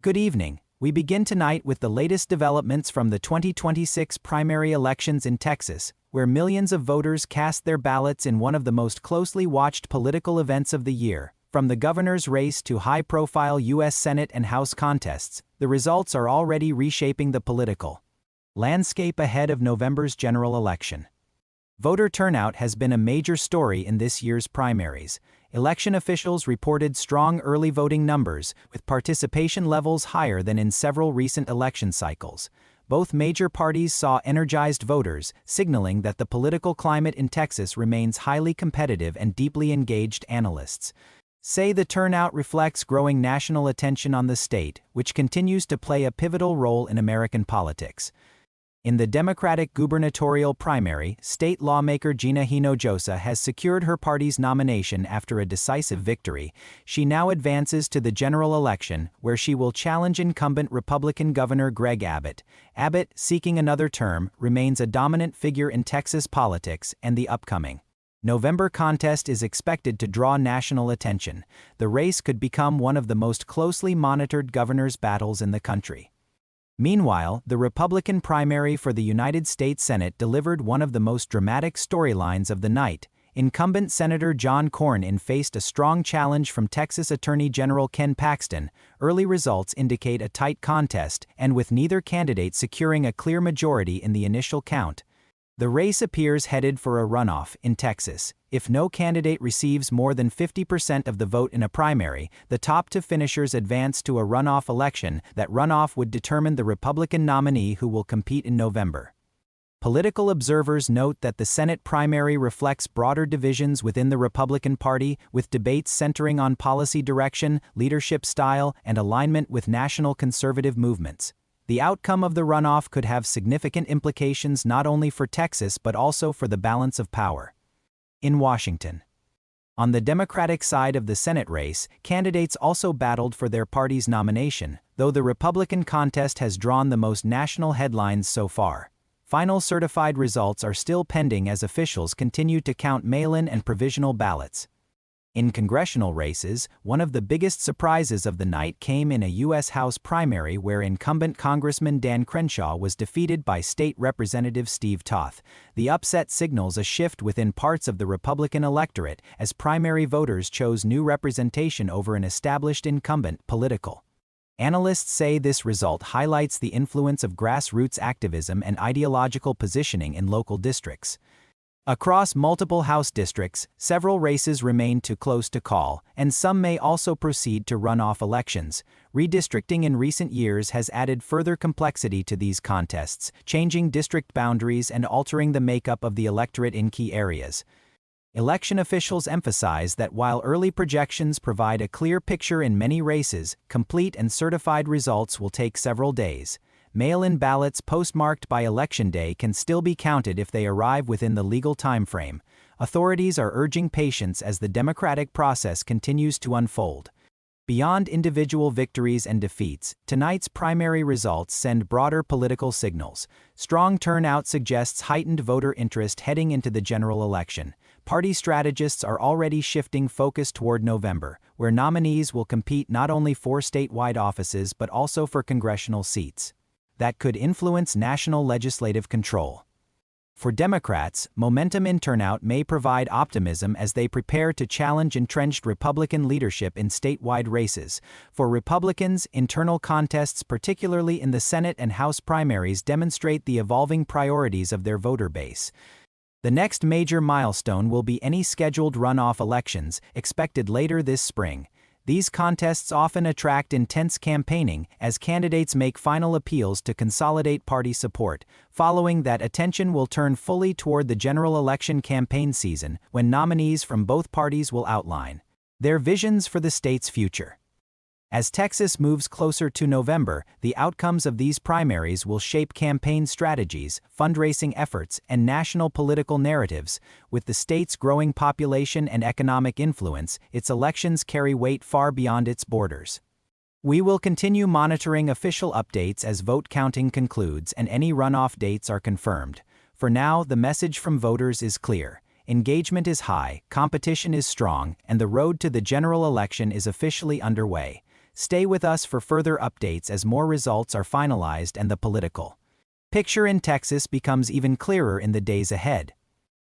Good evening. We begin tonight with the latest developments from the 2026 primary elections in Texas, where millions of voters cast their ballots in one of the most closely watched political events of the year. From the governor's race to high-profile U.S. Senate and House contests, the results are already reshaping the political landscape ahead of November's general election. Voter turnout has been a major story in this year's primaries. Election officials reported strong early voting numbers, with participation levels higher than in several recent election cycles. Both major parties saw energized voters, signaling that the political climate in Texas remains highly competitive, and deeply engaged analysts say the turnout reflects growing national attention on the state, which continues to play a pivotal role in American politics. In the Democratic gubernatorial primary, state lawmaker Gina Hinojosa has secured her party's nomination after a decisive victory. She now advances to the general election, where she will challenge incumbent Republican Governor Greg Abbott. Abbott, seeking another term, remains a dominant figure in Texas politics, and the upcoming November contest is expected to draw national attention. The race could become one of the most closely monitored governor's battles in the country. Meanwhile, the Republican primary for the United States Senate delivered one of the most dramatic storylines of the night. Incumbent Senator John Cornyn faced a strong challenge from Texas Attorney General Ken Paxton. Early results indicate a tight contest, and with neither candidate securing a clear majority in the initial count, the race appears headed for a runoff in Texas. If no candidate receives more than 50% of the vote in a primary, the top two finishers advance to a runoff election. That runoff would determine the Republican nominee who will compete in November. Political observers note that the Senate primary reflects broader divisions within the Republican Party, with debates centering on policy direction, leadership style, and alignment with national conservative movements. The outcome of the runoff could have significant implications not only for Texas but also for the balance of power in Washington. On the Democratic side of the Senate race, candidates also battled for their party's nomination, though the Republican contest has drawn the most national headlines so far. Final certified results are still pending as officials continue to count mail-in and provisional ballots. In congressional races, one of the biggest surprises of the night came in a U.S. House primary where incumbent Congressman Dan Crenshaw was defeated by State Representative Steve Toth. The upset signals a shift within parts of the Republican electorate, as primary voters chose new representation over an established incumbent. Political analysts say this result highlights the influence of grassroots activism and ideological positioning in local districts. Across multiple House districts, several races remain too close to call, and some may also proceed to runoff elections. Redistricting in recent years has added further complexity to these contests, changing district boundaries and altering the makeup of the electorate in key areas. Election officials emphasize that while early projections provide a clear picture in many races, complete and certified results will take several days. Mail-in ballots postmarked by Election Day can still be counted if they arrive within the legal timeframe. Authorities are urging patience as the democratic process continues to unfold. Beyond individual victories and defeats, tonight's primary results send broader political signals. Strong turnout suggests heightened voter interest heading into the general election. Party strategists are already shifting focus toward November, where nominees will compete not only for statewide offices but also for congressional seats that could influence national legislative control. For Democrats, momentum in turnout may provide optimism as they prepare to challenge entrenched Republican leadership in statewide races. For Republicans, internal contests, particularly in the Senate and House primaries, demonstrate the evolving priorities of their voter base. The next major milestone will be any scheduled runoff elections, expected later this spring. These contests often attract intense campaigning as candidates make final appeals to consolidate party support. Following that, attention will turn fully toward the general election campaign season, when nominees from both parties will outline their visions for the state's future. As Texas moves closer to November, the outcomes of these primaries will shape campaign strategies, fundraising efforts, and national political narratives. With the state's growing population and economic influence, its elections carry weight far beyond its borders. We will continue monitoring official updates as vote counting concludes and any runoff dates are confirmed. For now, the message from voters is clear. Engagement is high, competition is strong, and the road to the general election is officially underway. Stay with us for further updates as more results are finalized and the political picture in Texas becomes even clearer in the days ahead.